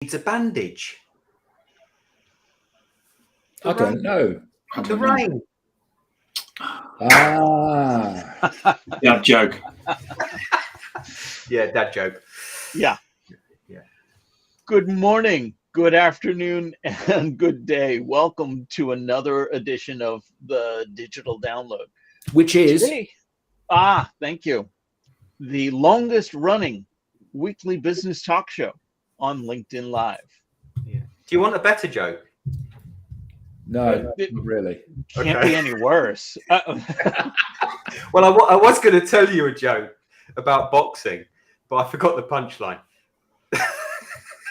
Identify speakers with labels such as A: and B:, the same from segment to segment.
A: needs a bandage?
B: I don't know.
A: The rain.
C: Yeah, joke.
A: Yeah, dad joke.
D: Yeah.
A: Yeah.
D: Good morning, good afternoon, and good day. Welcome to another edition of the Digital Download.
B: Which is
D: Today, thank you. The longest running weekly business talk show on LinkedIn Live.
A: Yeah. Do you want a better joke?
B: no, not really.
D: Can't be any worse.
A: Well, I was going to tell you a joke about boxing, but I forgot the punchline.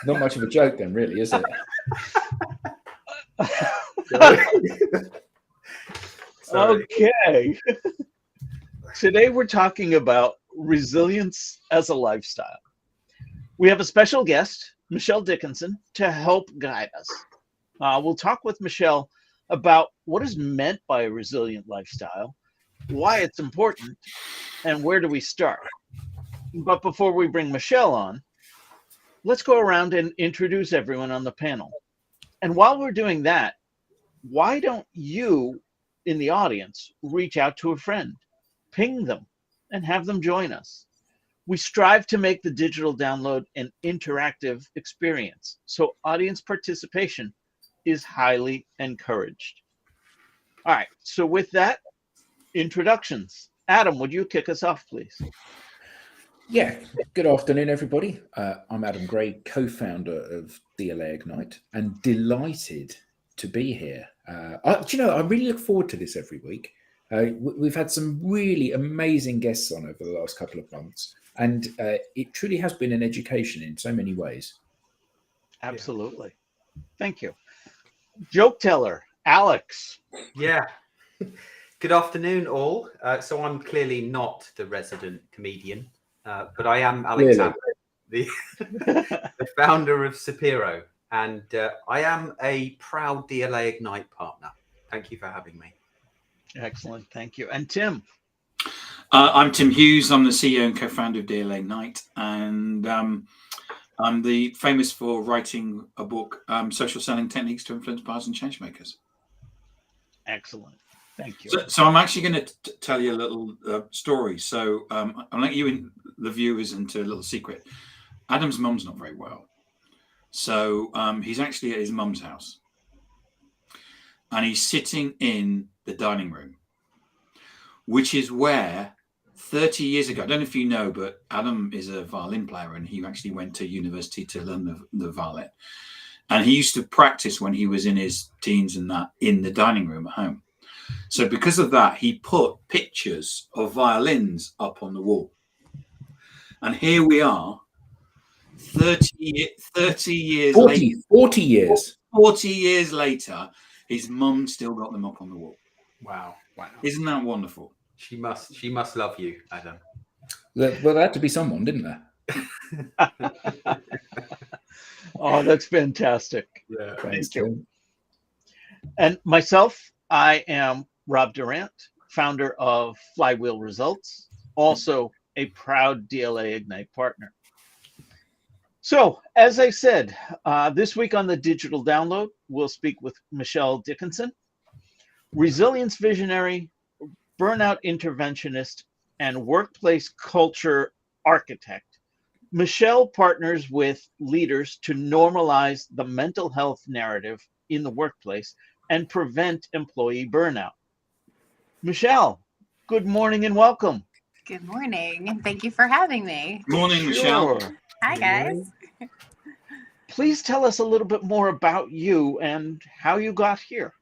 B: Not much of a joke then, really, is it?
D: Okay. Today we're talking about resilience as a lifestyle. We have a special guest, Michelle Dickinson, to help guide us. We'll talk with Michelle about what is meant by a resilient lifestyle, why it's important, and where do we start. But before we bring Michelle on, let's go around and introduce everyone on the panel. And while we're doing that, why don't you in the audience reach out to a friend, ping them, and have them join us? We strive to make the digital download an interactive experience, so audience participation is highly encouraged. All right, so with that, introductions. Adam, would you kick us off, please?
B: Yeah. Good afternoon, everybody. I'm Adam Gray, co-founder of DLA Ignite, and delighted to be here. I really look forward to this every week. We've had some really amazing guests on over the last couple of months, and it truly has been an education in so many ways.
D: Absolutely. Thank you. Joke teller, Alex.
A: Yeah. Good afternoon, all. So I'm clearly not the resident comedian, but I am Alex Abbott, the founder of Sapiro, and I am a proud DLA Ignite partner. Thank you for having me.
D: Excellent. Thank you. And Tim.
C: I'm Tim Hughes. I'm the CEO and co-founder of DLA Ignite, and I'm famous for writing a book, Social Selling Techniques to Influence Buyers and Changemakers.
D: Excellent. Thank you.
C: So I'm actually going to tell you a little story. So I'll let you in, the viewers, into a little secret. Adam's mum's not very well. So he's actually at his mum's house. And he's sitting in the dining room, which is where 30 years ago, I don't know if you know, but Adam is a violin player and he actually went to university to learn the violin. And he used to practice when he was in his teens and that in the dining room at home. So because of that, he put pictures of violins up on the wall. And here we are, 40 years later. 40 years later, his mum still got them up on the wall.
A: Wow.
C: Isn't that wonderful?
A: She must love you, Adam.
B: Well, there had to be someone, didn't there?
D: Oh, that's fantastic.
A: Yeah.
D: Thank you. And myself, I am Rob Durant, founder of Flywheel Results, also a proud DLA Ignite partner. So, as I said, this week on the Digital Download, we'll speak with Michelle Dickinson, resilience visionary, burnout interventionist, and workplace culture architect. Michelle partners with leaders to normalize the mental health narrative in the workplace and prevent employee burnout. Michelle, good morning and welcome.
E: Good morning, and thank you for having me.
C: Morning, Michelle.
D: Sure.
E: Hi, guys.
D: Please tell us a little bit more about you and how you got here.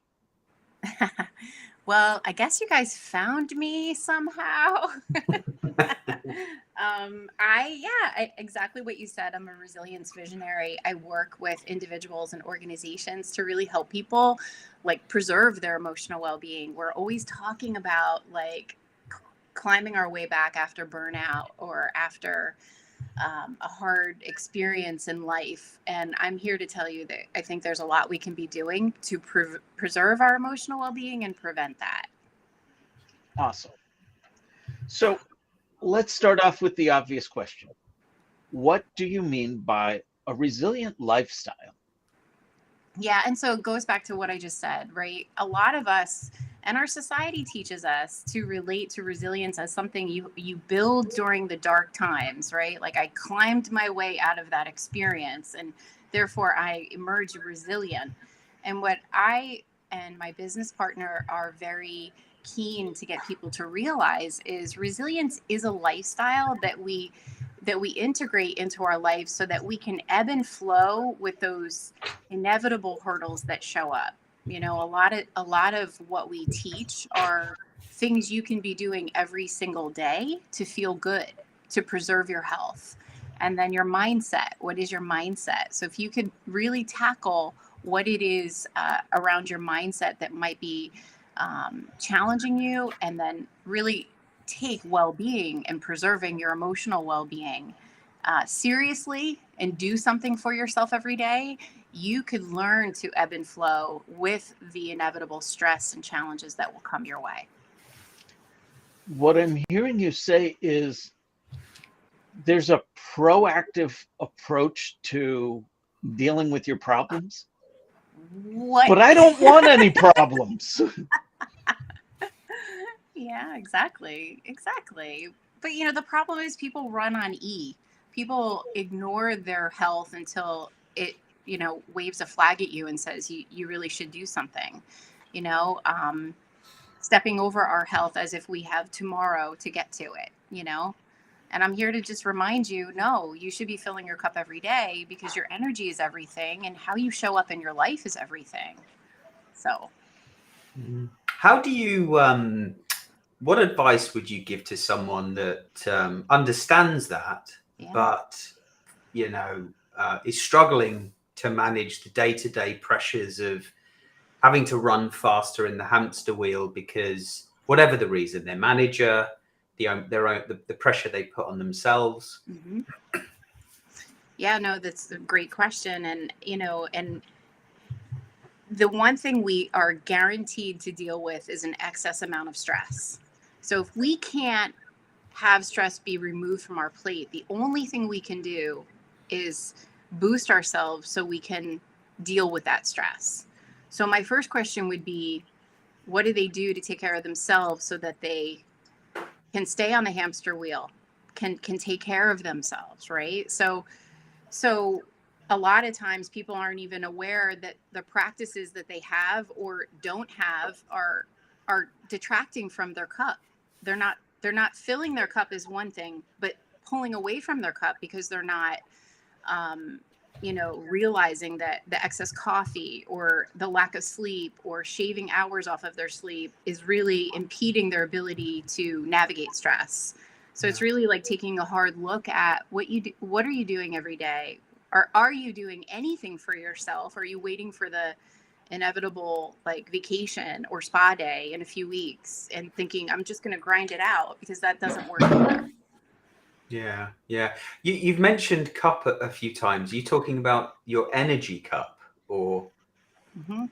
E: Well, I guess you guys found me somehow. Exactly what you said. I'm a resilience visionary. I work with individuals and organizations to really help people preserve their emotional well-being. We're always talking about climbing our way back after burnout or after a hard experience in life. And I'm here to tell you that I think there's a lot we can be doing to preserve our emotional well-being and prevent that.
D: Awesome. So let's start off with the obvious question. What do you mean by a resilient lifestyle?
E: Yeah, and so it goes back to what I just said, right? A lot of us and our society teaches us to relate to resilience as something you build during the dark times, right? Like I climbed my way out of that experience and therefore I emerged resilient. And what I and my business partner are very keen to get people to realize is resilience is a lifestyle that we integrate into our life so that we can ebb and flow with those inevitable hurdles that show up. You know, a lot of what we teach are things you can be doing every single day to feel good, to preserve your health. And then your mindset. What is your mindset? So if you could really tackle what it is around your mindset that might be challenging you, and then really take well-being and preserving your emotional well-being seriously and do something for yourself every day, you could learn to ebb and flow with the inevitable stress and challenges that will come your way.
D: What I'm hearing you say is there's a proactive approach to dealing with your problems.
E: What?
D: But I don't want any problems.
E: Yeah, exactly. But you know, the problem is people run on E. People ignore their health until it, you know, waves a flag at you and says you really should do something. You know, stepping over our health as if we have tomorrow to get to it, you know. And I'm here to just remind you, no, you should be filling your cup every day because your energy is everything and how you show up in your life is everything. So
A: how do you what advice would you give to someone that understands that,
E: yeah.
A: but you know is struggling to manage the day-to-day pressures of having to run faster in the hamster wheel because whatever the reason, their manager, the pressure they put on themselves?
E: Mm-hmm. Yeah, no, that's a great question. And, you know, and the one thing we are guaranteed to deal with is an excess amount of stress. So if we can't have stress be removed from our plate, the only thing we can do is boost ourselves so we can deal with that stress. So my first question would be, what do they do to take care of themselves so that they can stay on the hamster wheel, can take care of themselves, right? So a lot of times people aren't even aware that the practices that they have or don't have are detracting from their cup. They're not filling their cup is one thing, but pulling away from their cup because they're not you know, realizing that the excess coffee or the lack of sleep or shaving hours off of their sleep is really impeding their ability to navigate stress. So it's really like taking a hard look at what you do, what are you doing every day? Or are you doing anything for yourself? Are you waiting for the inevitable like vacation or spa day in a few weeks and thinking I'm just going to grind it out, because that doesn't work either.
A: Yeah. You've mentioned cup a few times. Are you talking about your energy cup or?
E: Mm-hmm.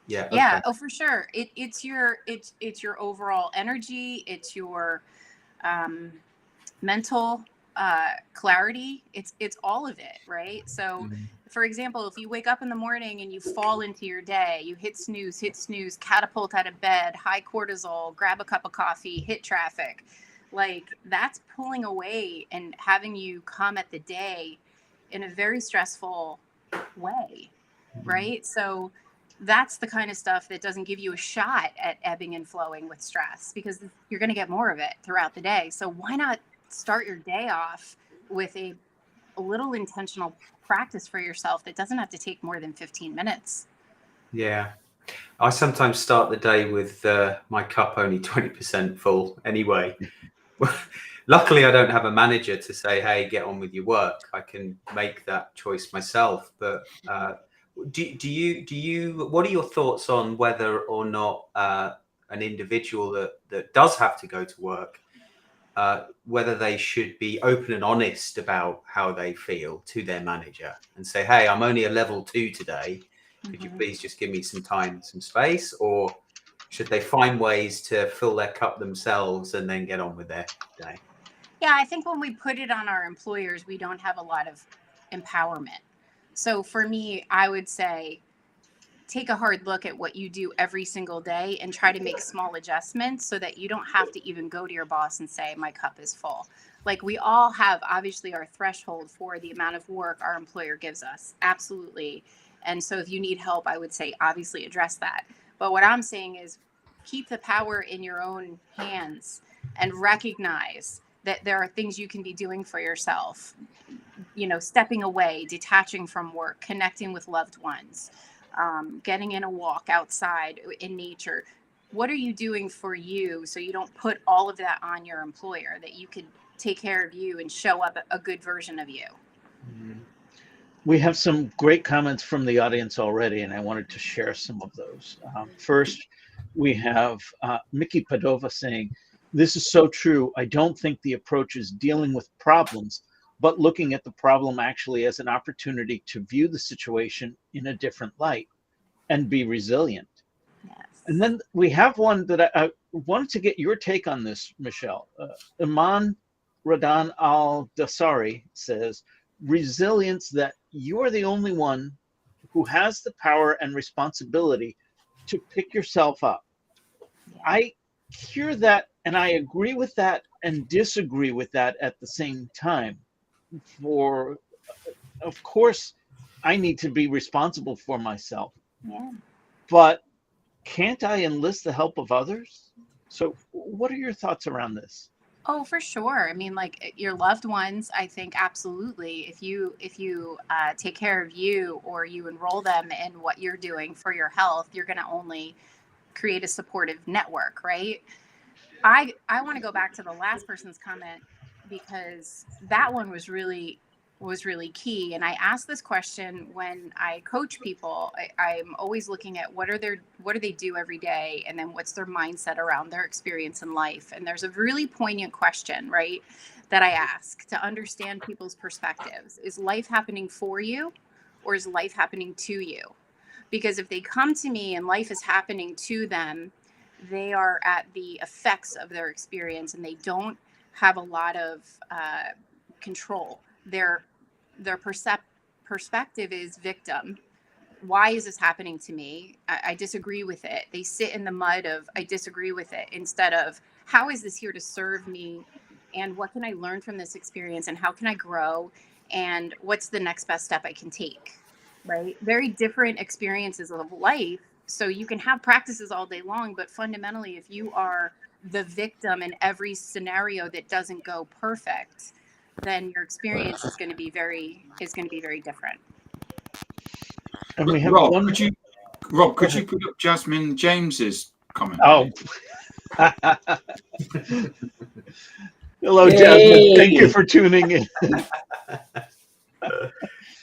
A: Yeah. Okay.
E: Yeah. Oh, for sure. It's your overall energy. It's your mental clarity. It's all of it, right? So, for example, if you wake up in the morning and you fall into your day, you hit snooze, catapult out of bed, high cortisol, grab a cup of coffee, hit traffic. Like that's pulling away and having you come at the day in a very stressful way, right? So that's the kind of stuff that doesn't give you a shot at ebbing and flowing with stress, because you're going to get more of it throughout the day. So why not start your day off with a little intentional practice for yourself that doesn't have to take more than 15 minutes?
A: Yeah. I sometimes start the day with my cup only 20% full anyway. Luckily, I don't have a manager to say, hey, get on with your work. I can make that choice myself. But do you, what are your thoughts on whether or not an individual that does have to go to work, whether they should be open and honest about how they feel to their manager and say, hey, I'm only a level 2 today. Could you please just give me some time, some space? Or should they find ways to fill their cup themselves and then get on with their day?
E: Yeah, I think when we put it on our employers, we don't have a lot of empowerment. So for me, I would say, take a hard look at what you do every single day and try to make small adjustments so that you don't have to even go to your boss and say, my cup is full. Like, we all have obviously our threshold for the amount of work our employer gives us. Absolutely. And so if you need help, I would say obviously address that. But what I'm saying is keep the power in your own hands and recognize that there are things you can be doing for yourself. You know, stepping away, detaching from work, connecting with loved ones, getting in a walk outside in nature. What are you doing for you so you don't put all of that on your employer, that you can take care of you and show up a good version of you?
D: We have some great comments from the audience already, and I wanted to share some of those. First, we have Mickey Padova saying, this is so true. I don't think the approach is dealing with problems, but looking at the problem actually as an opportunity to view the situation in a different light and be resilient.
E: Yes.
D: And then we have one that I wanted to get your take on this, Michelle. Iman Radan al-Dasari says, resilience, that you are the only one who has the power and responsibility to pick yourself up.
E: Yeah.
D: I hear that, and I agree with that and disagree with that at the same time. Of course, I need to be responsible for myself.
E: Yeah.
D: But can't I enlist the help of others? So what are your thoughts around this?
E: Oh, for sure. I mean, like, your loved ones, I think absolutely. If you take care of you, or you enroll them in what you're doing for your health, you're going to only create a supportive network, right? I want to go back to the last person's comment, because that one was really key. And I ask this question when I coach people. I'm always looking at what do they do every day, and then what's their mindset around their experience in life. And there's a really poignant question, right, that I ask to understand people's perspectives. Is life happening for you, or is life happening to you? Because if they come to me and life is happening to them, they are at the effects of their experience, and they don't have a lot of control. Their perspective is victim. Why is this happening to me? I disagree with it. They sit in the mud of I disagree with it, instead of how is this here to serve me, and what can I learn from this experience, and how can I grow, and what's the next best step I can take, right? Very different experiences of life. So you can have practices all day long, but fundamentally, if you are the victim in every scenario that doesn't go perfect, then your experience is going to be very different.
D: And we have
C: Rob,
D: one.
C: could you put up Jasmine James's comment?
D: Oh. Hello, Jasmine. Thank you for tuning in.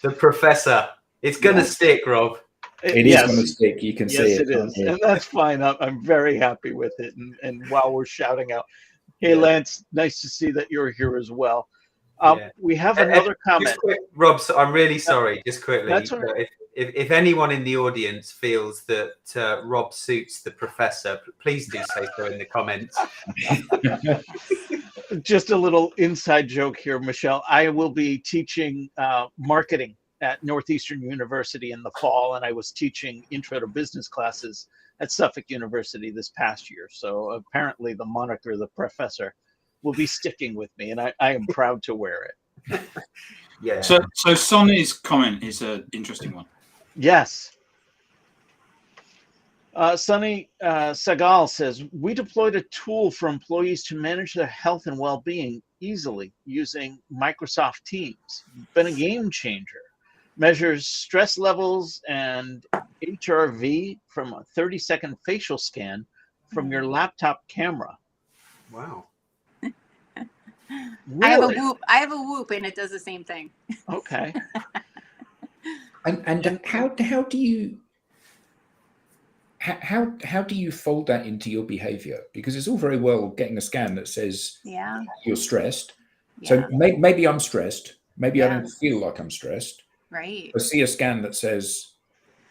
A: The professor. It's going to stick, Rob.
B: It is going to stick. You can see it.
D: Yes, it is. And that's fine. I'm very happy with it. And while we're shouting out, hey,
A: Yeah.
D: Lance, nice to see that you're here as well.
A: Yeah.
D: We have another comment.
A: Rob, so I'm really sorry, just quickly.
D: That's all right.
A: If anyone in the audience feels that Rob suits the professor, please do say so in the comments.
D: Just a little inside joke here, Michelle. I will be teaching marketing at Northeastern University in the fall, and I was teaching intro to business classes at Suffolk University this past year. So apparently the moniker, the professor, will be sticking with me, and I am proud to wear it.
A: Yeah.
C: So Sonny's comment is an interesting one.
D: Yes. Sonny Sagal says, we deployed a tool for employees to manage their health and well-being easily using Microsoft Teams. Been a game changer. Measures stress levels and HRV from a 30-second facial scan from your laptop camera.
A: Wow.
D: Really?
E: I have a Whoop, and it does the same thing.
D: Okay.
B: And how do you fold that into your behavior? Because it's all very well getting a scan that says you're stressed.
E: Yeah.
B: So maybe I'm stressed. Maybe I
E: Yeah.
B: don't feel like I'm stressed.
E: Right.
B: I see a scan that says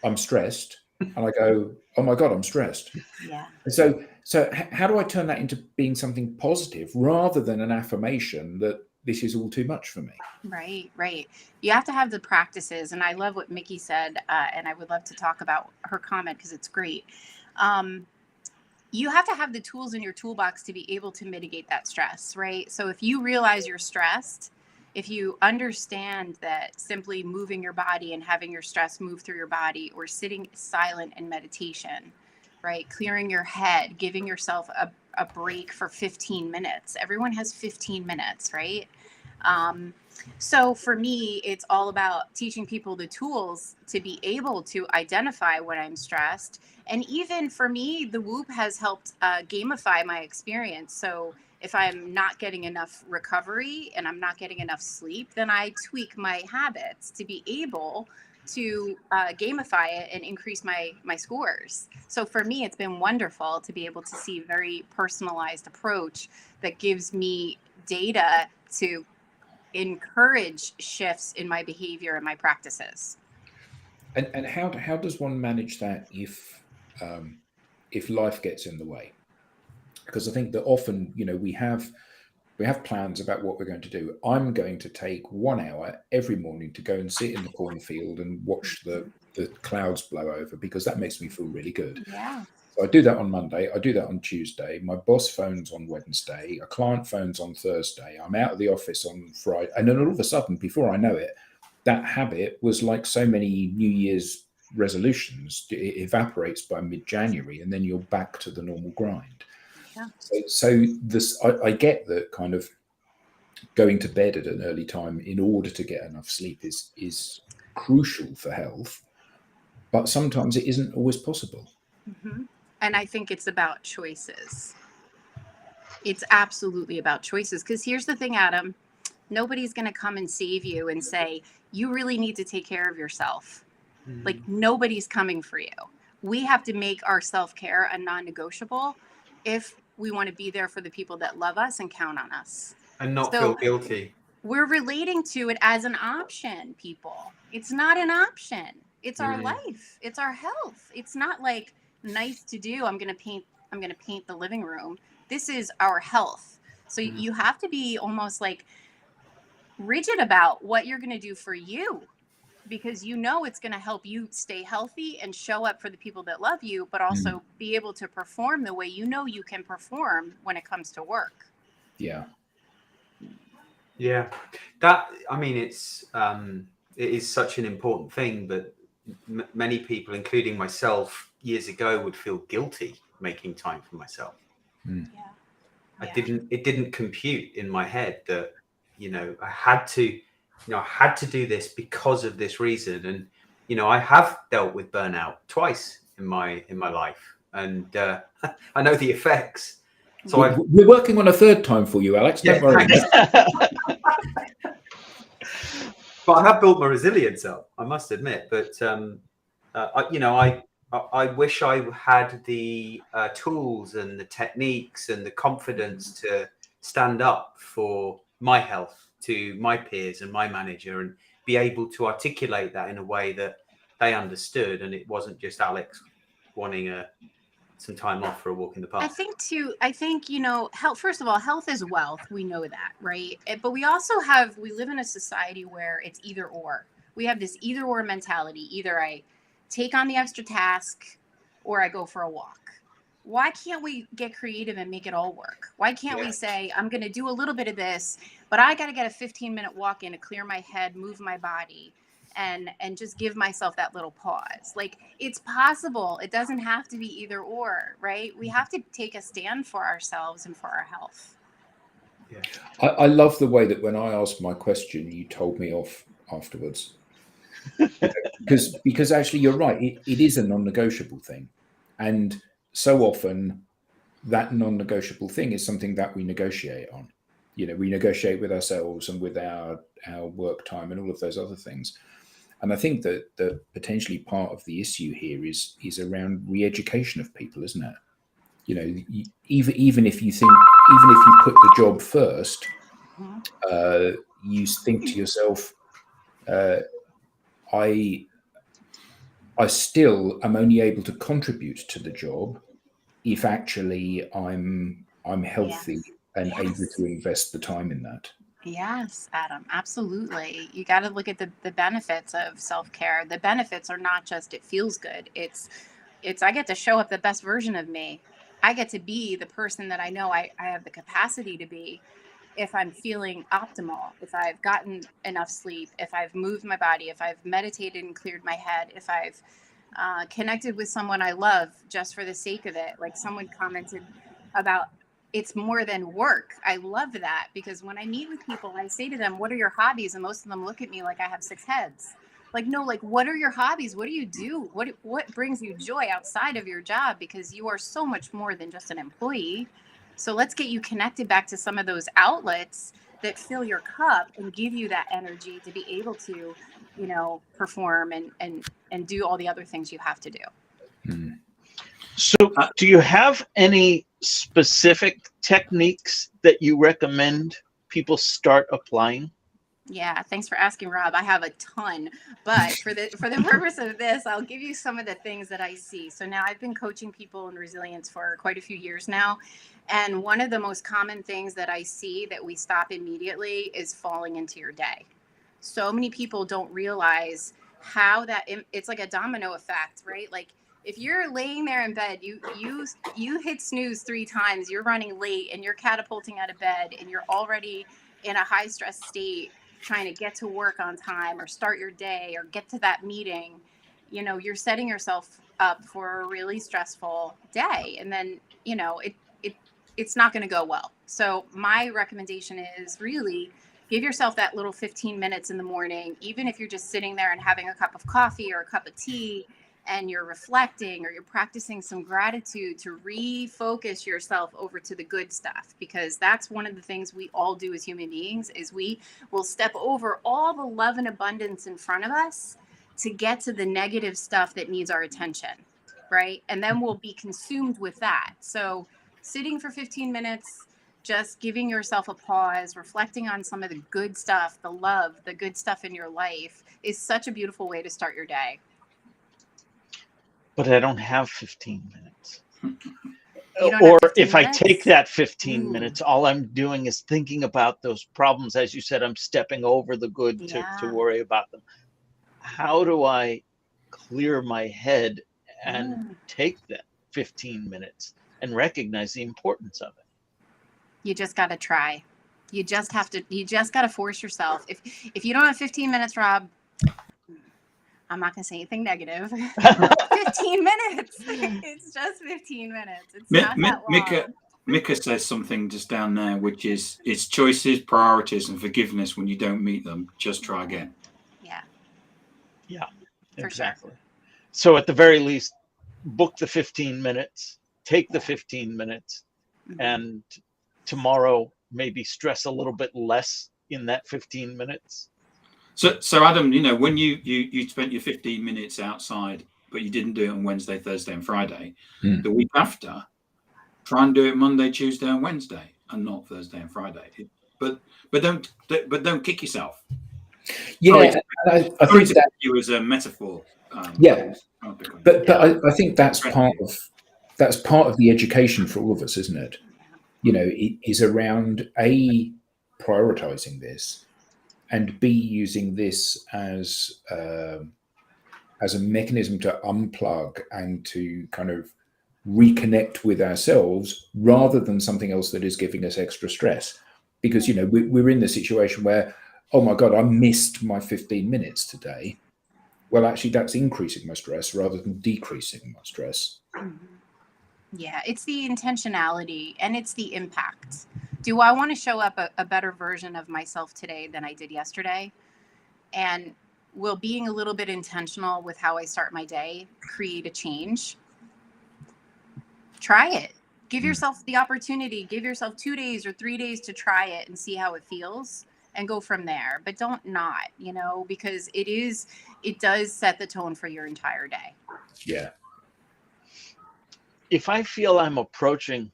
B: I'm stressed, and I go, oh my God, I'm stressed.
E: Yeah.
B: So how do I turn that into being something positive rather than an affirmation that this is all too much for me.
E: Right. You have to have the practices. And I love what Mickey said. And I would love to talk about her comment because it's great. You have to have the tools in your toolbox to be able to mitigate that stress, right? So if you realize you're stressed, if you understand that simply moving your body and having your stress move through your body, or sitting silent in meditation, right? Clearing your head, giving yourself a break for 15 minutes. Everyone has 15 minutes, right? So for me, it's all about teaching people the tools to be able to identify when I'm stressed. And even for me, the Whoop has helped gamify my experience. So if I'm not getting enough recovery and I'm not getting enough sleep, then I tweak my habits to be able to gamify it and increase my scores. So for me, it's been wonderful to be able to see a very personalized approach that gives me data to encourage shifts in my behavior and my practices.
B: And how does one manage that if life gets in the way? Because I think that often, we have plans about what we're going to do. I'm going to take 1 hour every morning to go and sit in the cornfield and watch the clouds blow over, because that makes me feel really good.
E: Yeah.
B: So I do that on Monday. I do that on Tuesday. My boss phones on Wednesday. A client phones on Thursday. I'm out of the office on Friday. And then all of a sudden, before I know it, that habit was like so many New Year's resolutions. It evaporates by mid-January, and then you're back to the normal grind.
E: Yeah.
B: So this, I get that kind of going to bed at an early time in order to get enough sleep is crucial for health, but sometimes it isn't always possible.
E: Mm-hmm. And I think it's about choices. It's absolutely about choices. Because here's the thing, Adam, nobody's going to come and save you and say, you really need to take care of yourself. Mm-hmm. Like, nobody's coming for you. We have to make our self-care a non-negotiable if we want to be there for the people that love us and count on us.
A: And not feel guilty.
E: We're relating to it as an option, people. It's not an option. It's our life. It's our health. It's not like nice to do. I'm going to paint the living room. This is our health. So you have to be almost like rigid about what you're going to do for you, because it's going to help you stay healthy and show up for the people that love you, but also be able to perform the way you can perform when it comes to work.
B: Yeah.
A: Yeah. That, I mean, it is such an important thing, but many people, including myself, years ago would feel guilty making time for myself. It didn't compute in my head that, I had to do this because of this reason. And, I have dealt with burnout twice in my life, and I know the effects. So
B: we're working on a third time for you, Alex. Don't worry.
A: But I have built my resilience up, I must admit. But I wish I had the tools and the techniques and the confidence to stand up for my health to my peers and my manager, and be able to articulate that in a way that they understood, and it wasn't just Alex wanting some time off for a walk in the park.
E: I think, health, first of all, health is wealth. We know that, right? But we also we live in a society where it's either or. We have this either or mentality. Either I take on the extra task or I go for a walk. Why can't we get creative and make it all work? Why can't we say, I'm going to do a little bit of this, but I got to get a 15-minute walk in to clear my head, move my body, and just give myself that little pause. Like, it's possible. It doesn't have to be either or, right? We have to take a stand for ourselves and for our health.
A: Yeah.
B: I love the way that when I asked my question, you told me off afterwards. Because actually you're right. It is a non-negotiable thing. And so often that non-negotiable thing is something that we negotiate on. We negotiate with ourselves and with our work time and all of those other things. And I think that potentially part of the issue here is around re-education of people, isn't it? Even if you put the job first, you think to yourself, I still am only able to contribute to the job if actually I'm healthy and able to invest the time in that.
E: Yes, Adam, absolutely. You got to look at the benefits of self-care. The benefits are not just it feels good. It's I get to show up the best version of me. I get to be the person that I know I have the capacity to be if I'm feeling optimal, if I've gotten enough sleep, if I've moved my body, if I've meditated and cleared my head, if I've connected with someone I love just for the sake of it. Like someone commented about it's more than work. I love that because when I meet with people, I say to them, what are your hobbies? And most of them look at me like I have 6 heads. Like, no, like, what are your hobbies? What do you do? What brings you joy outside of your job? Because you are so much more than just an employee. So let's get you connected back to some of those outlets that fill your cup and give you that energy to be able to, perform and do all the other things you have to do.
B: Mm.
D: So do you have any specific techniques that you recommend people start applying?
E: Yeah, thanks for asking, Rob. I have a ton, but for the purpose of this, I'll give you some of the things that I see. So now I've been coaching people in resilience for quite a few years now, and one of the most common things that I see that we stop immediately is falling into your day. So many people don't realize how it's like a domino effect, right? Like if you're laying there in bed, you hit snooze 3 times, you're running late, and you're catapulting out of bed, and you're already in a high stress state trying to get to work on time or start your day or get to that meeting, you're setting yourself up for a really stressful day. And then, it's not going to go well. So my recommendation is really give yourself that little 15 minutes in the morning, even if you're just sitting there and having a cup of coffee or a cup of tea and you're reflecting or you're practicing some gratitude to refocus yourself over to the good stuff, because that's one of the things we all do as human beings is we will step over all the love and abundance in front of us to get to the negative stuff that needs our attention, right? And then we'll be consumed with that. So sitting for 15 minutes, just giving yourself a pause, reflecting on some of the good stuff, the love, the good stuff in your life is such a beautiful way to start your day.
D: But I don't have 15 minutes.
E: Or
D: if I take that 15 minutes, all I'm doing is thinking about those problems. As you said, I'm stepping over the good to worry about them. How do I clear my head and take that 15 minutes and recognize the importance of it?
E: You just got to try. You just got to force yourself. If you don't have 15 minutes, Rob, I'm not going to say anything negative. 15 minutes. It's just 15 minutes. It's not that long.
C: Mika says something just down there, which is it's choices, priorities, and forgiveness. When you don't meet them, just try again.
D: Yeah,
E: for
D: exactly.
E: Sure.
D: So at the very least, book the 15 minutes, take the 15 minutes, and tomorrow maybe stress a little bit less in that 15 minutes.
C: So Adam, when you spent your 15 minutes outside, but you didn't do it on Wednesday, Thursday, and Friday, the week after, try and do it Monday, Tuesday, and Wednesday, and not Thursday and Friday. But don't kick yourself.
B: Yeah, I think that
C: you as a metaphor.
B: But I think that's part of the education for all of us, isn't it? It is around A, prioritizing this, and B, using this as a mechanism to unplug and to kind of reconnect with ourselves rather than something else that is giving us extra stress. Because, we're in the situation where, oh my God, I missed my 15 minutes today. Well, actually, that's increasing my stress rather than decreasing my stress.
E: Yeah, it's the intentionality and it's the impact. Do I want to show up a better version of myself today than I did yesterday? And will being a little bit intentional with how I start my day create a change? Try it. Give yourself the opportunity. Give yourself 2 days or 3 days to try it and see how it feels and go from there. But don't not, because it does set the tone for your entire day.
B: Yeah.
D: If I feel I'm approaching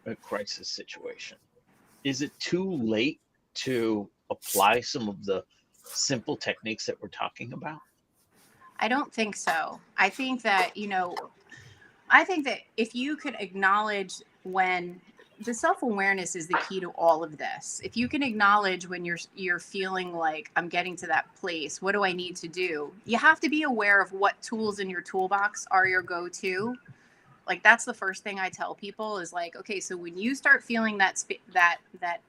D: a crisis situation, is it too late to apply some of the simple techniques that we're talking about?
E: I don't think so. I think that if you could acknowledge when the self-awareness is the key to all of this. If you can acknowledge when you're feeling like I'm getting to that place, what do I need to do? You have to be aware of what tools in your toolbox are your go-to. Like, that's the first thing I tell people is like, okay, so when you start feeling that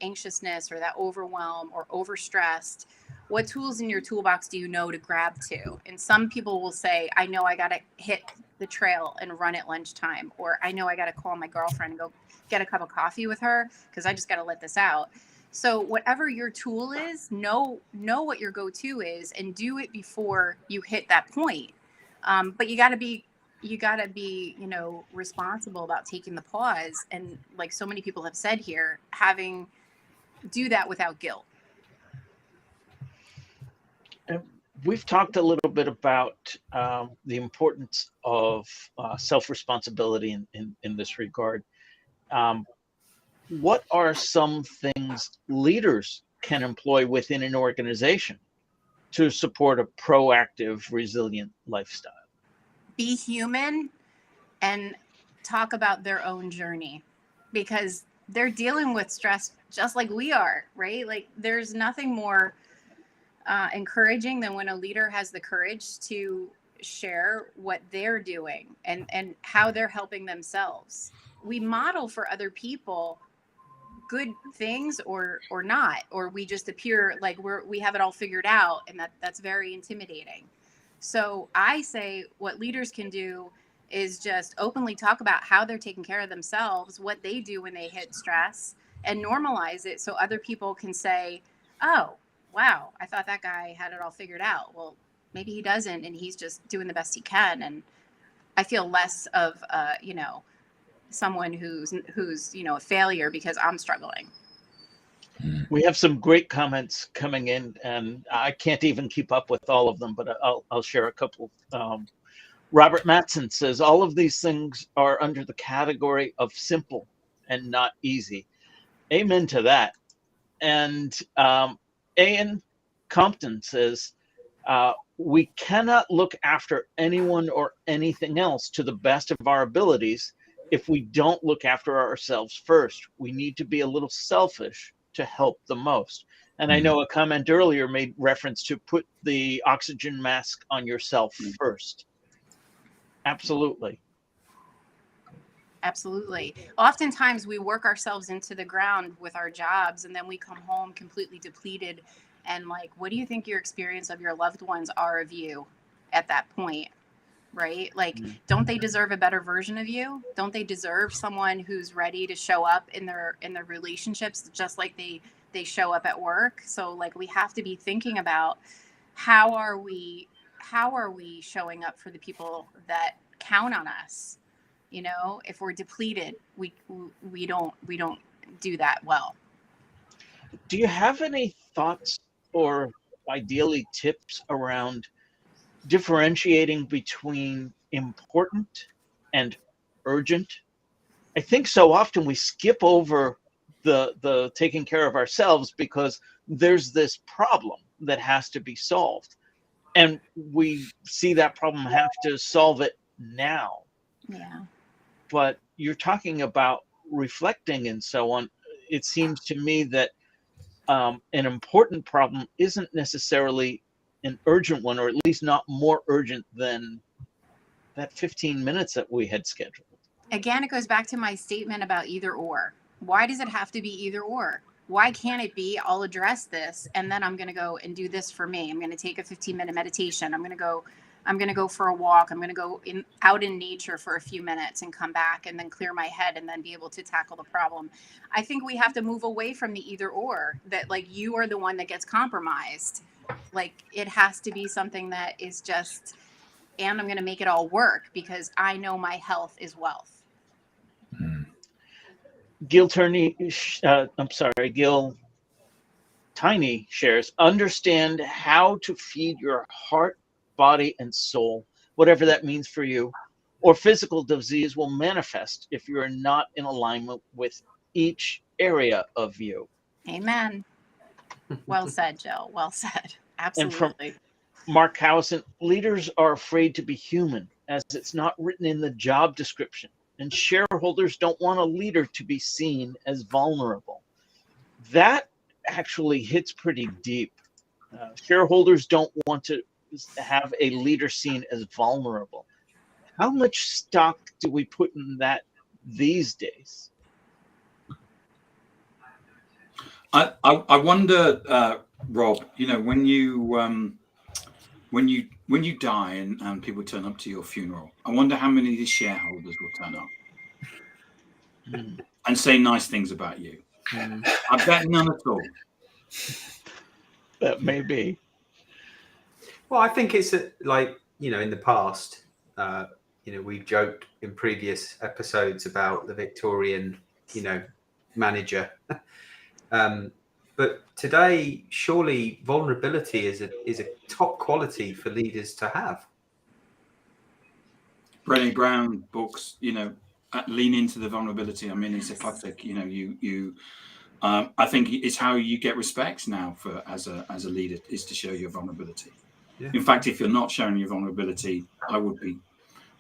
E: anxiousness or that overwhelm or overstressed, what tools in your toolbox do you know to grab to? And some people will say, I know I got to hit the trail and run at lunchtime, or I know I got to call my girlfriend and go get a cup of coffee with her because I just got to let this out. So whatever your tool is, know what your go-to is and do it before you hit that point. But you got to be, responsible about taking the pause. And like so many people have said here, do that without guilt.
D: We've talked a little bit about the importance of self-responsibility in this regard. What are some things leaders can employ within an organization to support a proactive, resilient lifestyle?
E: Be human and talk about their own journey, because they're dealing with stress just like we are, right? Like, there's nothing more encouraging than when a leader has the courage to share what they're doing and how they're helping themselves. We model for other people good things or not, or we just appear like we have it all figured out, and that's very intimidating. So I say what leaders can do is just openly talk about how they're taking care of themselves, what they do when they hit stress, and normalize it so other people can say, oh, wow, I thought that guy had it all figured out. Well, maybe he doesn't, and he's just doing the best he can. And I feel less of, someone who's a failure because I'm struggling.
D: We have some great comments coming in, and I can't even keep up with all of them, but I'll share a couple. Robert Matson says, all of these things are under the category of simple and not easy. Amen to that. And Ian Compton says, we cannot look after anyone or anything else to the best of our abilities if we don't look after ourselves first. We need to be a little selfish to help the most. And I know a comment earlier made reference to put the oxygen mask on yourself first. Absolutely.
E: Absolutely. Oftentimes we work ourselves into the ground with our jobs, and then we come home completely depleted. And like, what do you think your experience of your loved ones are of you at that point? Right? Like, don't they deserve a better version of you? Don't they deserve someone who's ready to show up in their relationships just like they show up at work? So like, we have to be thinking about how are we showing up for the people that count on us? You know, if we're depleted, we don't do that well.
D: Do you have any thoughts or ideally tips around differentiating between important and urgent? I think so often we skip over the taking care of ourselves because there's this problem that has to be solved, and we see that problem, have to solve it now.
E: Yeah.
D: But you're talking about reflecting and so on. It seems to me that an important problem isn't necessarily an urgent one, or at least not more urgent than that 15 minutes that we had scheduled.
E: Again, it goes back to my statement about either or. Why does it have to be either or? Why can't it be, I'll address this, and then I'm going to go and do this for me. I'm going to take a 15-minute meditation. I'm going to go for a walk. I'm going to go out in nature for a few minutes and come back and then clear my head and then be able to tackle the problem. I think we have to move away from the either or, that like you are the one that gets compromised. Like, it has to be something that is just, and I'm going to make it all work because I know my health is wealth.
D: Gil Tiny shares, understand how to feed your heart, body, and soul, whatever that means for you, or physical disease will manifest if you're not in alignment with each area of you.
E: Amen. Well said, Jill. Well said. Absolutely.
D: And from Mark Howison, leaders are afraid to be human as it's not written in the job description. and shareholders don't want a leader to be seen as vulnerable. That actually hits pretty deep. Shareholders don't want to have a leader seen as vulnerable. How much stock do we put in that these days?
C: I wonder, Rob. When you die and people turn up to your funeral, I wonder how many of the shareholders will turn up and say nice things about you. I bet none at all.
D: That may be.
A: Well, I think it's in the past, we've joked in previous episodes about the Victorian, manager. But today, surely vulnerability is a top quality for leaders to have.
C: Brené Brown books, lean into the vulnerability. I mean, it's a classic. I think it's how you get respect now as a leader, is to show your vulnerability. Yeah. In fact, if you're not showing your vulnerability, I would be,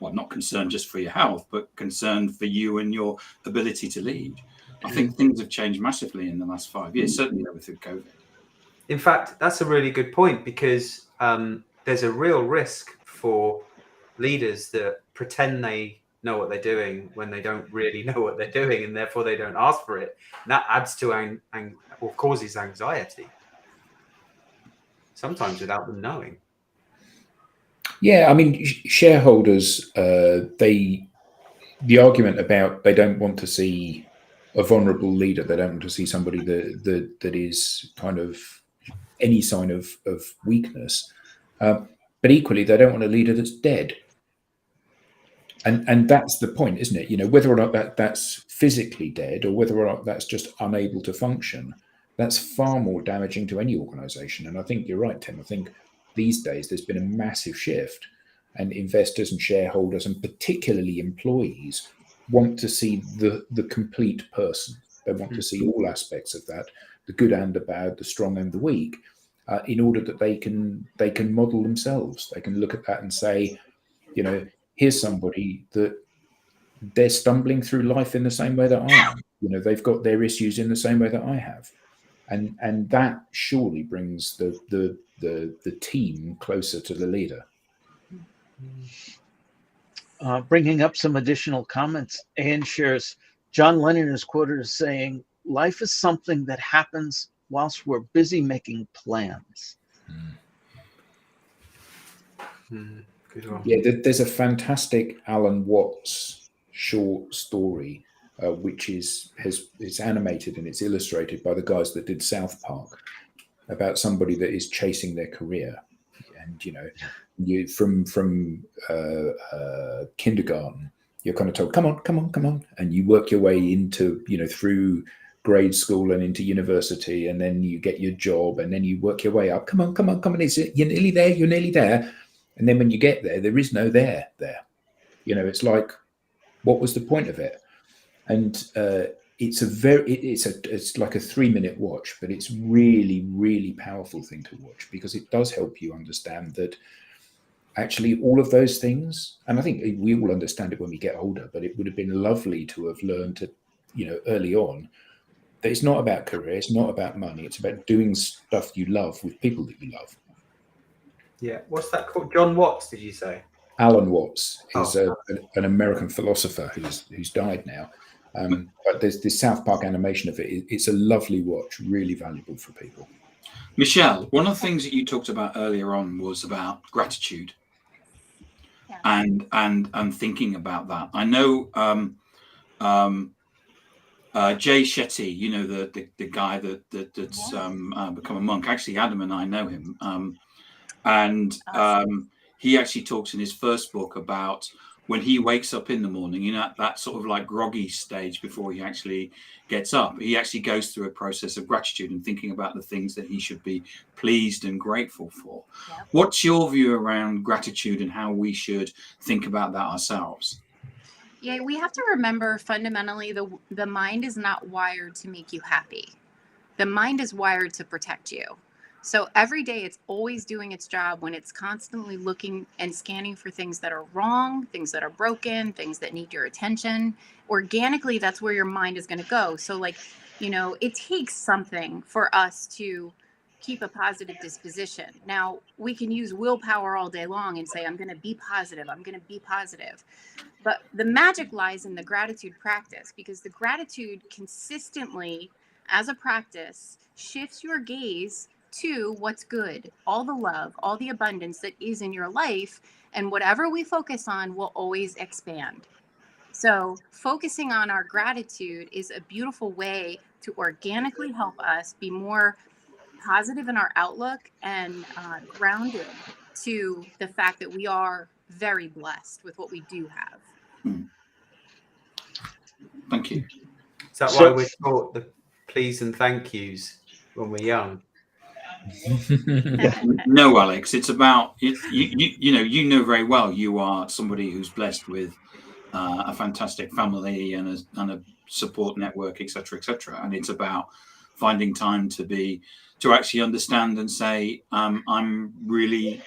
C: not concerned just for your health, but concerned for you and your ability to lead. I think things have changed massively in the last 5 years, certainly with COVID.
A: In fact, that's a really good point, because there's a real risk for leaders that pretend they know what they're doing when they don't really know what they're doing, and therefore they don't ask for it. And that adds to or causes anxiety, sometimes without them knowing.
B: Yeah, I mean, shareholders, the argument about they don't want to see a vulnerable leader, they don't want to see somebody that is kind of any sign of weakness, but equally they don't want a leader that's dead. And that's the point, isn't it? Whether or not that's physically dead or whether or not that's just unable to function, that's far more damaging to any organization. And I think you're right, Tim. I think these days there's been a massive shift, and investors and shareholders, and particularly employees, want to see the complete person. They want to see all aspects of that, the good and the bad, the strong and the weak, in order that they can model themselves. They can look at that and say, here's somebody that they're stumbling through life in the same way that I am. They've got their issues in the same way that I have, and that surely brings the team closer to the leader.
D: Bringing up some additional comments, Anne shares, John Lennon is quoted as saying, "Life is something that happens whilst we're busy making plans."
B: Yeah, there's a fantastic Alan Watts short story, which is animated and it's illustrated by the guys that did South Park, about somebody that is chasing their career, and you from kindergarten, you're kind of told, come on, and you work your way into through grade school and into university, and then you get your job, and then you work your way up. Come on, you're nearly there. And then when you get there, there is no there. It's like, what was the point of it? And it's like a 3-minute watch, but it's really, really powerful thing to watch, because it does help you understand that actually all of those things, and I think we will understand it when we get older, but it would have been lovely to have learned to, early on, that it's not about career, it's not about money, it's about doing stuff you love with people that you love.
A: Yeah, what's that called? John Watts, did you say?
B: Alan Watts is an American philosopher who's died now. But there's this South Park animation of it. It's a lovely watch, really valuable for people.
C: Michelle, one of the things that you talked about earlier on was about gratitude, and thinking about that. I know Jay Shetty, the guy that's become a monk. Actually, Adam and I know him. He actually talks in his first book about when he wakes up in the morning, that sort of like groggy stage before he actually gets up, he actually goes through a process of gratitude and thinking about the things that he should be pleased and grateful for. Yeah. What's your view around gratitude and how we should think about that ourselves?
E: Yeah, we have to remember fundamentally the mind is not wired to make you happy. The mind is wired to protect you. So every day it's always doing its job when it's constantly looking and scanning for things that are wrong, things that are broken, things that need your attention. Organically, that's where your mind is going to go. So like, it takes something for us to keep a positive disposition. Now, we can use willpower all day long and say, I'm going to be positive. I'm going to be positive. But the magic lies in the gratitude practice, because the gratitude consistently, as a practice, shifts your gaze to what's good, all the love, all the abundance that is in your life. And whatever we focus on will always expand. So focusing on our gratitude is a beautiful way to organically help us be more positive in our outlook and grounded to the fact that we are very blessed with what we do have.
C: Thank you.
A: Is that why we're taught the please and thank yous when we're young?
C: No, Alex, it's about you know very well you are somebody who's blessed with a fantastic family and a support network, etc., and it's about finding time to actually understand and say I'm really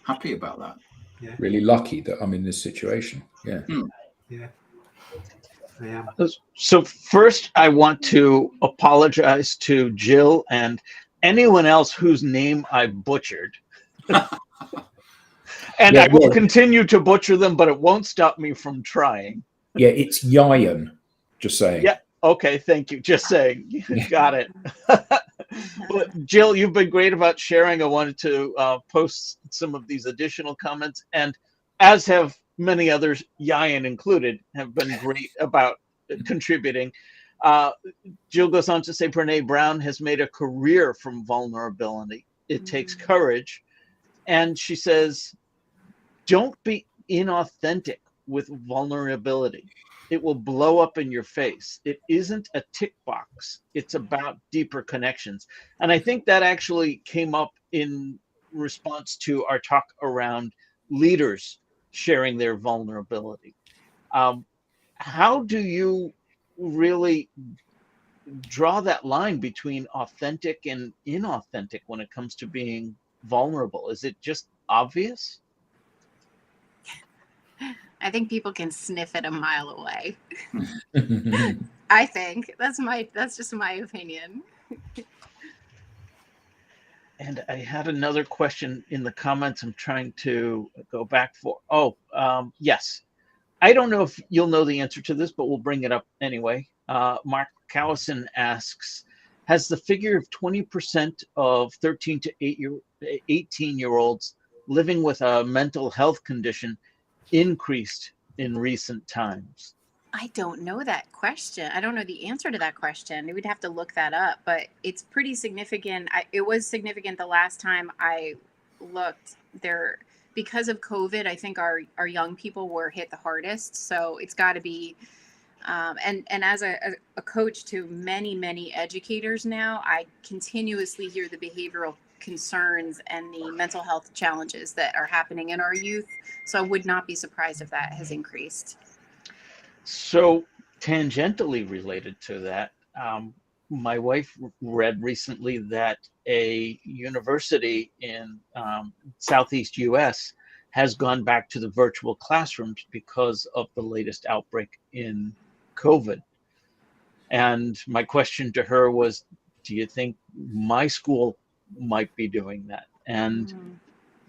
C: happy about that.
A: Yeah.
B: Really lucky that I'm in this situation. Yeah.
A: Yeah. Yeah.
D: So first, I want to apologize to Jill and anyone else whose name I butchered. And I will continue to butcher them, but it won't stop me from trying.
B: Yeah, it's Yayan. Just saying.
D: Yeah. Okay. Thank you. Just saying. Got it. Well, Jill, you've been great about sharing. I wanted to post some of these additional comments, and as have many others, Yayan included, have been great about contributing. Jill goes on to say, Brene Brown has made a career from vulnerability. It takes courage. And she says, don't be inauthentic with vulnerability. It will blow up in your face. It isn't a tick box. It's about deeper connections. And I think that actually came up in response to our talk around leaders sharing their vulnerability. How do you really draw that line between authentic and inauthentic when it comes to being vulnerable? Is it just obvious?
E: I think people can sniff it a mile away. I think that's just my opinion.
D: And I had another question in the comments I'm trying to go back for. Yes. I don't know if you'll know the answer to this, but we'll bring it up anyway. Mark Cowison asks, has the figure of 20% of 13 to 18-year-olds living with a mental health condition increased in recent times?
E: I don't know that question. I don't know the answer to that question. We'd have to look that up, but it's pretty significant. It was significant the last time I looked there. Because of COVID, I think our young people were hit the hardest. So it's got to be, and as a coach to many educators now, I continuously hear the behavioral concerns and the mental health challenges that are happening in our youth. So I would not be surprised if that has increased.
D: So tangentially related to that, my wife read recently that a university in Southeast US has gone back to the virtual classrooms because of the latest outbreak in COVID. And my question to her was, do you think my school might be doing that? And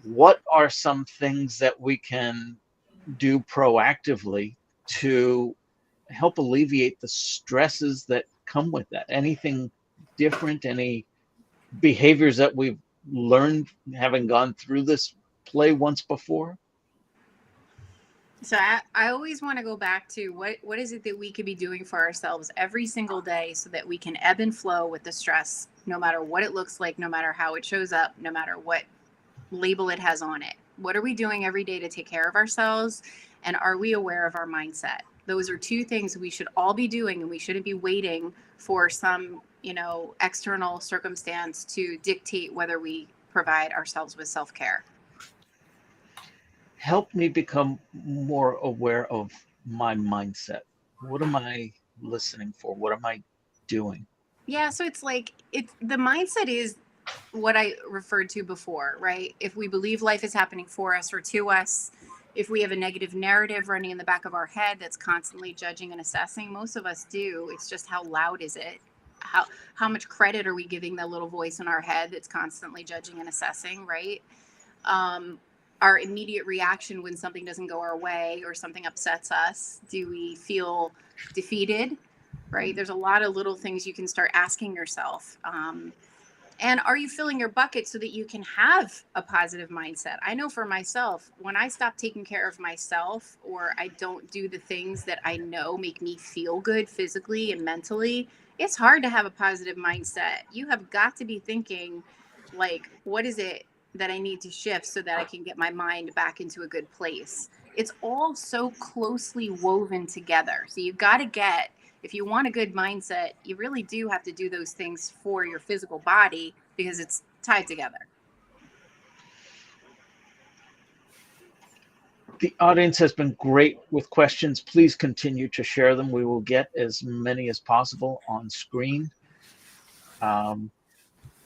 D: what are some things that we can do proactively to help alleviate the stresses that come with that? Anything different? Any behaviors that we've learned having gone through this play once before?
E: So I always want to go back to what is it that we could be doing for ourselves every single day so that we can ebb and flow with the stress, no matter what it looks like, no matter how it shows up, no matter what label it has on it. What are we doing every day to take care of ourselves? And are we aware of our mindset? Those are two things we should all be doing, and we shouldn't be waiting for some, external circumstance to dictate whether we provide ourselves with self-care.
D: Help me become more aware of my mindset. What am I listening for? What am I doing?
E: Yeah, so it's like the mindset is what I referred to before, right? If we believe life is happening for us or to us, if we have a negative narrative running in the back of our head that's constantly judging and assessing, most of us do. It's just how loud is it? How much credit are we giving that little voice in our head that's constantly judging and assessing, right? Our immediate reaction when something doesn't go our way or something upsets us, do we feel defeated, right? There's a lot of little things you can start asking yourself. And are you filling your bucket so that you can have a positive mindset? I know for myself, when I stop taking care of myself, or I don't do the things that I know make me feel good physically and mentally, it's hard to have a positive mindset. You have got to be thinking, like, what is it that I need to shift so that I can get my mind back into a good place? It's all so closely woven together. So you've got to get, if you want a good mindset, you really do have to do those things for your physical body because it's tied together.
D: The audience has been great with questions. Please continue to share them. We will get as many as possible on screen.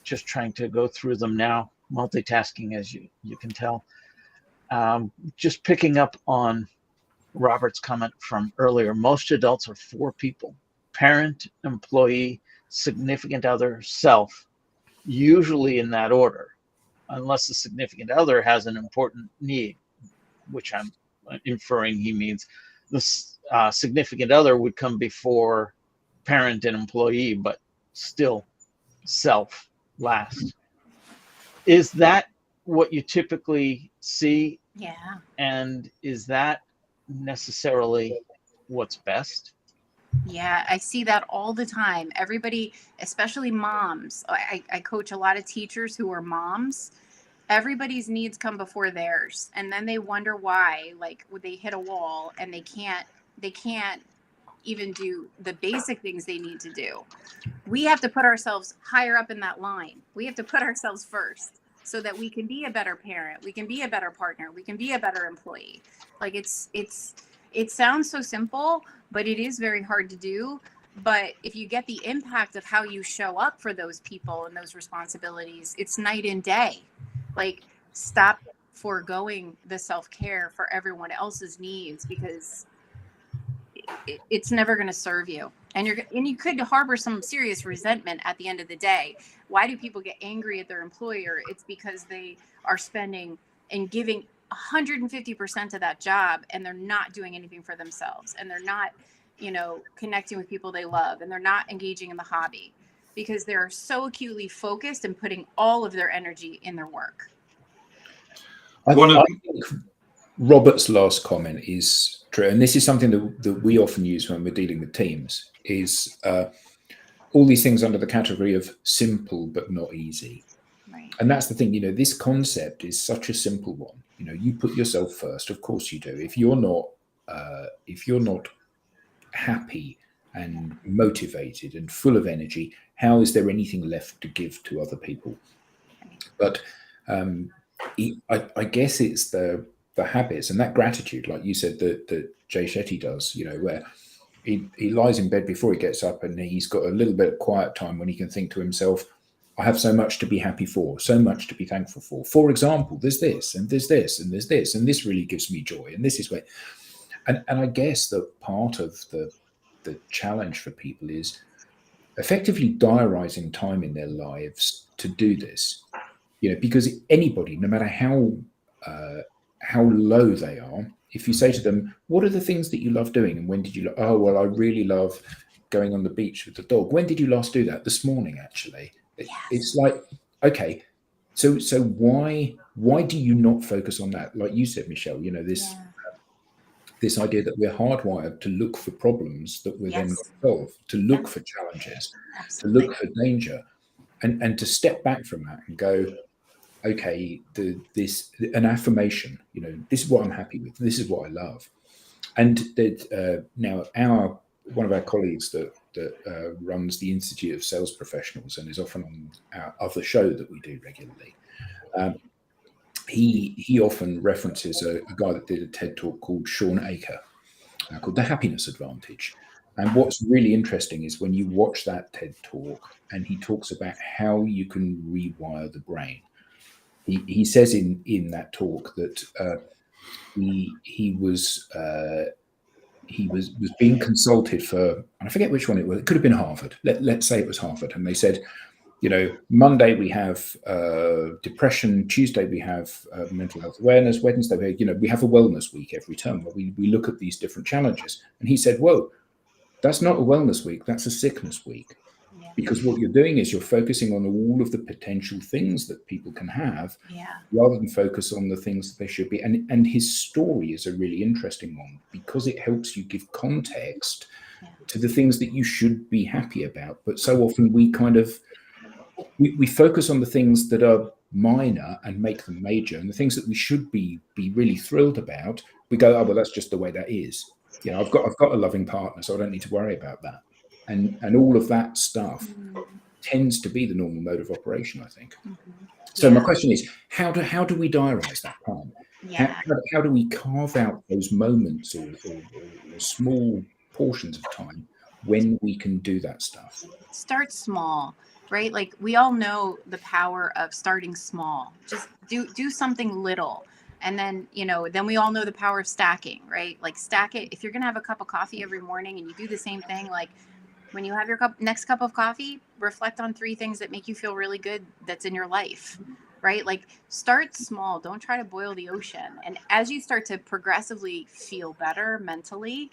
D: Just trying to go through them now, multitasking as you can tell. Just picking up on Robert's comment from earlier, most adults are four people: parent, employee, significant other, self, usually in that order, unless the significant other has an important need, which I'm inferring he means the significant other would come before parent and employee, but still self last. Is that what you typically see?
E: Yeah.
D: And is that necessarily what's best?
E: Yeah, I see that all the time. Everybody, especially moms. I coach a lot of teachers who are moms. Everybody's needs come before theirs, and then they wonder why, like, would they hit a wall and they can't even do the basic things they need to do. We have to put ourselves higher up in that line. We have to put ourselves first so that we can be a better parent, we can be a better partner, we can be a better employee. Like, it sounds so simple, but it is very hard to do. But if you get the impact of how you show up for those people and those responsibilities, it's night and day. Like, stop foregoing the self-care for everyone else's needs, because it's never going to serve you. And you could harbor some serious resentment at the end of the day. Why do people get angry at their employer? It's because they are spending and giving 150% of that job, and they're not doing anything for themselves, and they're not, connecting with people they love, and they're not engaging in the hobby, because they're so acutely focused and putting all of their energy in their work.
B: I think Robert's last comment is true, and this is something that we often use when we're dealing with teams, is all these things under the category of simple but not easy.
E: Right.
B: And that's the thing, this concept is such a simple one. You put yourself first, of course you do. If you're not happy and motivated and full of energy, how is there anything left to give to other people? But I guess it's the habits and that gratitude, like you said, that Jay Shetty does, where he lies in bed before he gets up, and he's got a little bit of quiet time when he can think to himself, I have so much to be happy for, so much to be thankful for. For example, there's this, and there's this, and there's this, and this really gives me joy, and this is where... And I guess that part of the challenge for people is effectively diarising time in their lives to do this. Because anybody, no matter how low they are, if you say to them, what are the things that you love doing, and when did you... Oh, well, I really love going on the beach with the dog. When did you last do that? This morning, actually.
E: Yes.
B: It's like, okay, so why do you not focus on that? Like you said, Michelle, this idea that we're hardwired to look for problems that we're then going to solve, to look for challenges,
E: Absolutely.
B: to look for danger, and to step back from that and go, okay, an affirmation, this is what I'm happy with, this is what I love. And that now one of our colleagues that runs the Institute of Sales Professionals and is often on our other show that we do regularly, he often references a guy that did a TED talk called Sean Aker, called The Happiness Advantage. And what's really interesting is when you watch that TED talk and he talks about how you can rewire the brain. He says in that talk that he was being consulted for, I forget which one it was. It could have been Harvard. Let's say it was Harvard. And they said, Monday we have depression, Tuesday we have mental health awareness, Wednesday we have a wellness week every term where we look at these different challenges. And he said, whoa, that's not a wellness week, that's a sickness week. Yeah. Because what you're doing is you're focusing on all of the potential things that people can have, rather than focus on the things that they should be. And his story is a really interesting one because it helps you give context to the things that you should be happy about. But so often we we focus on the things that are minor and make them major, and the things that we should be really thrilled about, we go, oh, well, that's just the way that is. I've got a loving partner, so I don't need to worry about that. And all of that stuff tends to be the normal mode of operation, I think. So my question is, how do we diarize that time? How do we carve out those moments or small portions of time when we can do that stuff?
E: Start small, right? Like we all know the power of starting small. Just do something little. And then, then we all know the power of stacking, right? Like stack it. If you're going to have a cup of coffee every morning and you do the same thing, like when you have your next cup of coffee, reflect on 3 things that make you feel really good that's in your life, right? Like start small. Don't try to boil the ocean. And as you start to progressively feel better mentally,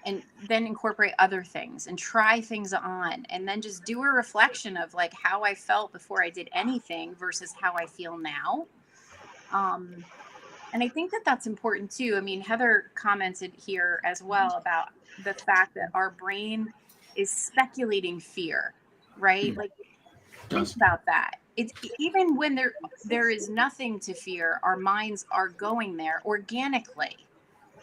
E: and then incorporate other things and try things on, and then just do a reflection of like how I felt before I did anything versus how I feel now. And I think that that's important too. I mean, Heather commented here as well about the fact that our brain is speculating fear, right? Like think about that. It's even when there is nothing to fear, our minds are going there organically,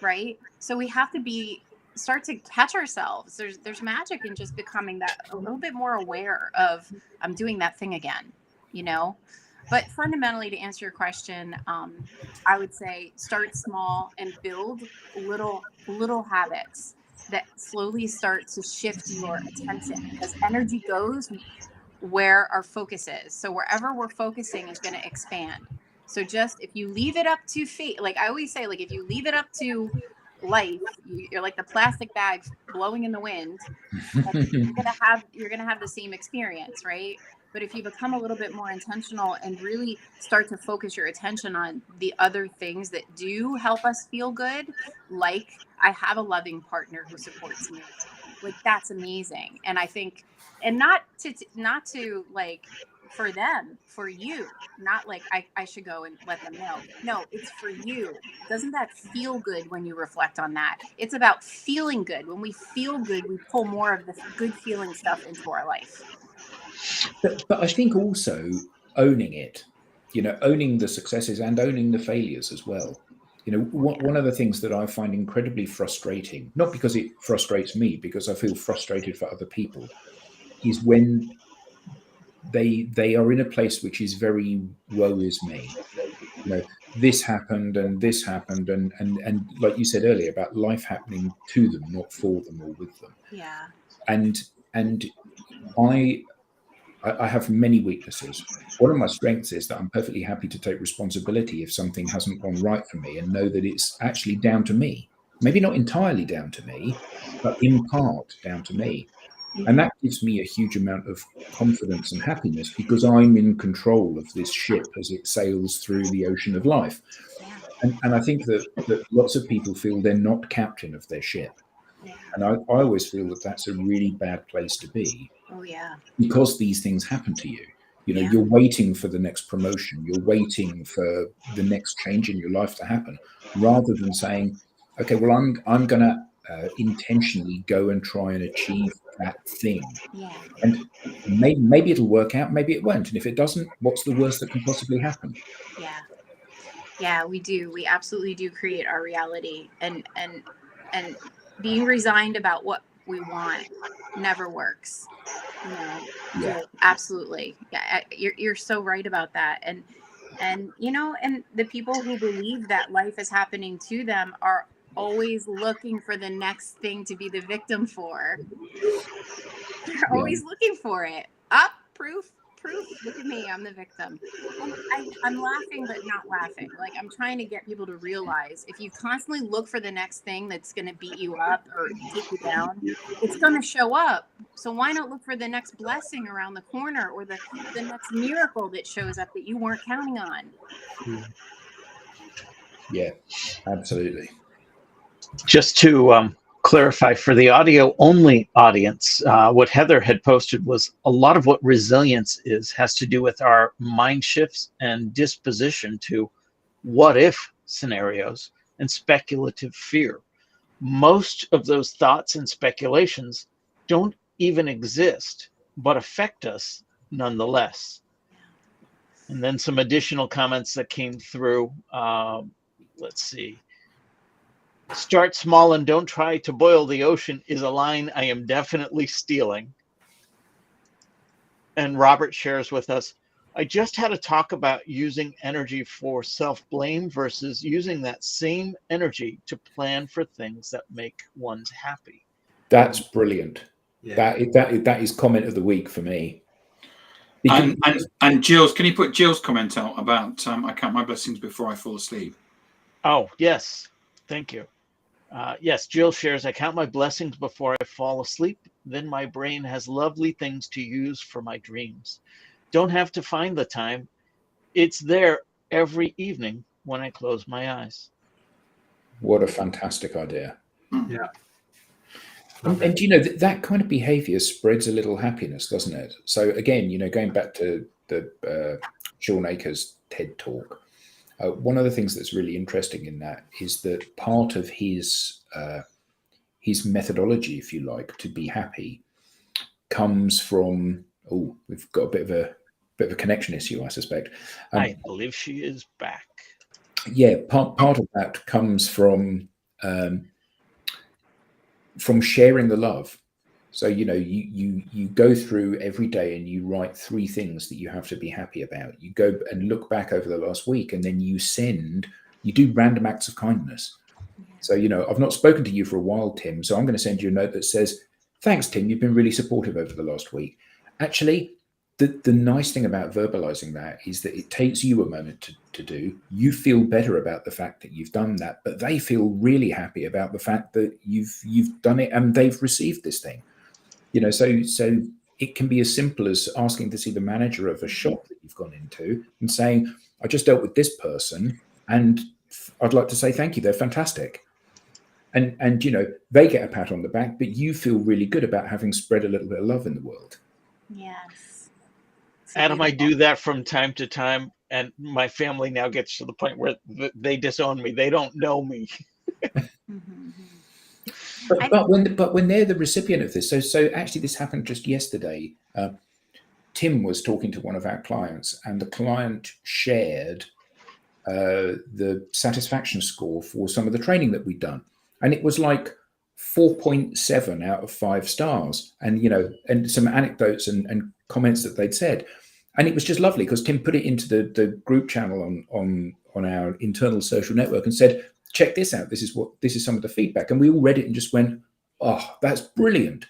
E: right? So we have to start to catch ourselves. There's magic in just becoming that a little bit more aware of I'm doing that thing again, But fundamentally, to answer your question, I would say start small and build little habits that slowly start to shift your attention, because energy goes where our focus is. So wherever we're focusing is going to expand. So just if you leave it up to fate, like I always say, like if you leave it up to life, you're like the plastic bag blowing in the wind. You're gonna have the same experience, right? But if you become a little bit more intentional and really start to focus your attention on the other things that do help us feel good, like I have a loving partner who supports me, like that's amazing. And I think, and not to like for them, for you, not like I should go and let them know. No, it's for you. Doesn't that feel good when you reflect on that? It's about feeling good. When we feel good, we pull more of the good feeling stuff into our life.
B: But I think also owning it, owning the successes and owning the failures as well. One of the things that I find incredibly frustrating, not because it frustrates me, because I feel frustrated for other people, is when they are in a place which is very woe is me. This happened and this happened, and like you said earlier about life happening to them, not for them or with them.
E: Yeah.
B: And I have many weaknesses. One of my strengths is that I'm perfectly happy to take responsibility if something hasn't gone right for me and know that it's actually down to me. Maybe not entirely down to me, but in part down to me. And that gives me a huge amount of confidence and happiness because I'm in control of this ship as it sails through the ocean of life. And I think that lots of people feel they're not captain of their ship. And I always feel that that's a really bad place to be.
E: Oh, yeah.
B: Because these things happen to you. You're waiting for the next promotion. You're waiting for the next change in your life to happen, rather than saying, okay, well, I'm going to intentionally go and try and achieve that thing.
E: Yeah.
B: And maybe it'll work out, maybe it won't. And if it doesn't, what's the worst that can possibly happen?
E: Yeah. Yeah, we do. We absolutely do create our reality, and being resigned about what we want never works.
B: Yeah.
E: Absolutely. Yeah, you're so right about that. And and the people who believe that life is happening to them are always looking for the next thing to be the victim for. They're always looking for it. Up, proof. Look at me, I'm the victim. And I'm laughing, but not laughing. Like, I'm trying to get people to realize if you constantly look for the next thing that's going to beat you up or take you down, it's going to show up. So why not look for the next blessing around the corner, or the next miracle that shows up that you weren't counting on?
B: Yeah, absolutely.
D: Just to clarify for the audio only audience, what Heather had posted was a lot of what resilience has to do with our mind shifts and disposition to what if scenarios and speculative fear. Most of those thoughts and speculations don't even exist, but affect us nonetheless. And then some additional comments that came through. Let's see. Start small and don't try to boil the ocean is a line I am definitely stealing. And Robert shares with us, I just had a talk about using energy for self-blame versus using that same energy to plan for things that make one happy.
B: That's brilliant.
A: Yeah.
B: That is comment of the week for me.
C: And Jill's, can you put Jill's comment out about I count my blessings before I fall asleep?
D: Oh, yes. Thank you. Yes, Jill shares, I count my blessings before I fall asleep. Then my brain has lovely things to use for my dreams. Don't have to find the time. It's there every evening when I close my eyes.
B: What a fantastic idea.
A: Yeah.
B: And you know, that kind of behavior spreads a little happiness, doesn't it? So again, you know, going back to the Sean Akers TED talk, one of the things that's really interesting in that is that part of his methodology, if you like, to be happy comes from, we've got a bit of a connection issue, I suspect.
D: I believe she is back.
B: Yeah, part of that comes from sharing the love. So, you know, you go through every day and you write 3 things that you have to be happy about. You go and look back over the last week, and then you do random acts of kindness. So, you know, I've not spoken to you for a while, Tim, so I'm going to send you a note that says, thanks, Tim, you've been really supportive over the last week. Actually, the nice thing about verbalizing that is that it takes you a moment to do. You feel better about the fact that you've done that, but they feel really happy about the fact that you've done it and they've received this thing. You know, so it can be as simple as asking to see the manager of a shop that you've gone into and saying, I just dealt with this person and I'd like to say thank you. They're fantastic. And you know, they get a pat on the back, but you feel really good about having spread a little bit of love in the world.
E: Yes.
D: Adam, I do that from time to time, and my family now gets to the point where they disown me. They don't know me.
E: Mm-hmm.
B: But when they're the recipient of this, so actually this happened just yesterday. Tim was talking to one of our clients, and the client shared the satisfaction score for some of the training that we'd done, and it was like 4.7 out of 5 stars, and you know, and some anecdotes and comments that they'd said, and it was just lovely because Tim put it into the group channel on our internal social network and said, check this out. This is some of the feedback. And we all read it and just went, oh, that's brilliant.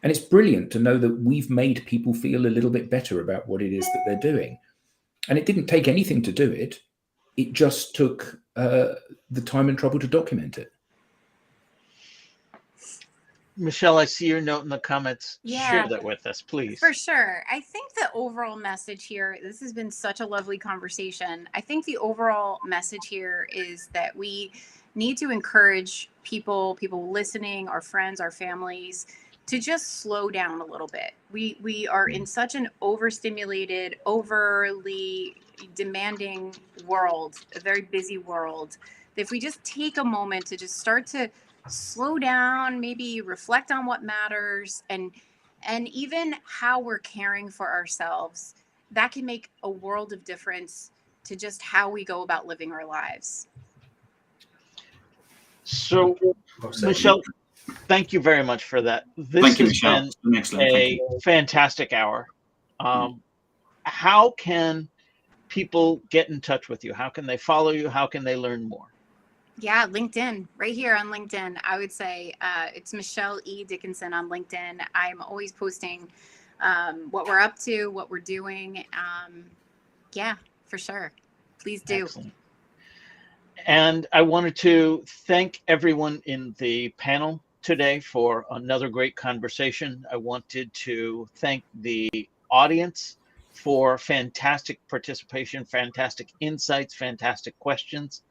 B: And it's brilliant to know that we've made people feel a little bit better about what it is that they're doing. And it didn't take anything to do it. It just took the time and trouble to document it.
D: Michelle, I see your note in the comments.
E: Yeah.
D: Share that with us, please.
E: For sure. I think the overall message here, this has been such a lovely conversation. I think the overall message here is that we need to encourage people listening, our friends, our families, to just slow down a little bit. We are in such an overstimulated, overly demanding world, a very busy world, that if we just take a moment to just start to slow down, maybe reflect on what matters, and even how we're caring for ourselves, that can make a world of difference to just how we go about living our lives. So,
D: Michelle, thank you very much for that. This has been a fantastic hour. How can people get in touch with you? How can they follow you? How can they learn more?
E: Yeah, LinkedIn, right here on LinkedIn. I would say it's Michelle E. Dickinson on LinkedIn. I'm always posting what we're up to, what we're doing. Yeah, for sure. Please do.
D: Excellent. And I wanted to thank everyone in the panel today for another great conversation. I wanted to thank the audience for fantastic participation, fantastic insights, fantastic questions.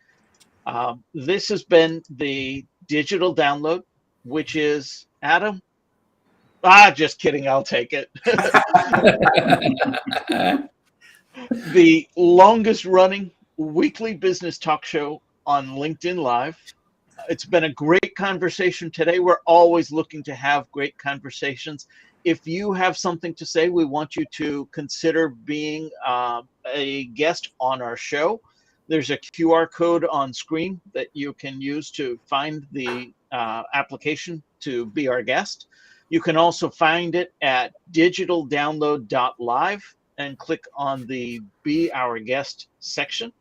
D: This has been the digital download, which is Adam. Just kidding. I'll take it. The longest running weekly business talk show on LinkedIn Live. It's been a great conversation today. We're always looking to have great conversations. If you have something to say, we want you to consider being a guest on our show. There's a QR code on screen that you can use to find the application to be our guest. You can also find it at digitaldownload.live and click on the Be Our Guest section.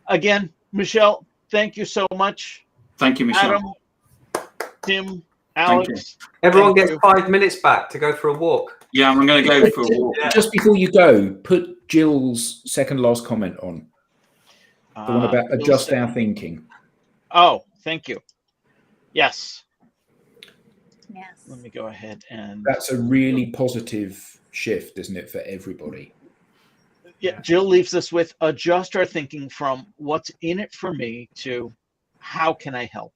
D: Again, Michelle, thank you so much.
C: Thank you, Michelle.
D: Adam, Tim, Alex.
A: Everyone gets 5 minutes back to go for a walk.
C: Yeah, I'm going to go for a walk.
B: Just before you go, put Jill's second last comment on. The one about adjust our thinking.
D: Oh, thank you. Yes.
E: Yes.
D: Let me go ahead and.
B: That's a really positive shift, isn't it, for everybody?
D: Yeah, Jill leaves us with adjust our thinking from what's in it for me to how can I help?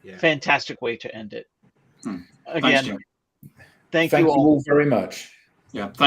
A: Yeah.
D: Fantastic way to end it.
C: Thanks,
D: Again,
C: Jim.
D: thank
B: Thank
D: you all.
B: very much.
C: Yeah.